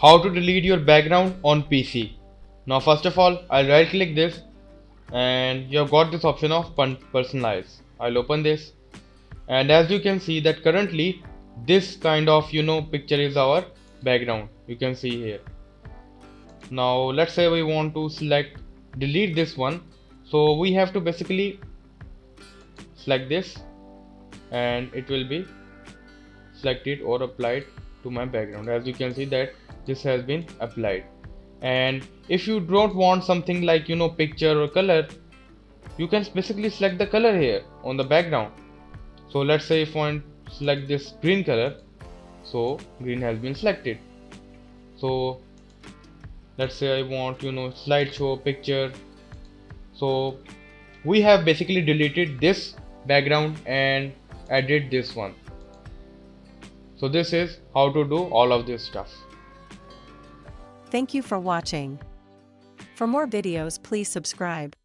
how to delete your background on PC. Now first of all, I'll right click this and you've got this option of personalize. I'll open this, and as you can see that currently this kind of picture is our background. You can see here. Now let's say we want to select delete this one, so we have to basically select this and it will be selected or applied to my background. As you can see that this has been applied. And if you don't want something like picture or color, you can basically select the color here on the background. So let's say if I want to select this green color, so green has been selected. So let's say I want slideshow picture, so we have basically deleted this background and added this one. So this is how to do all of this stuff. Thank you for watching. For more videos, please subscribe.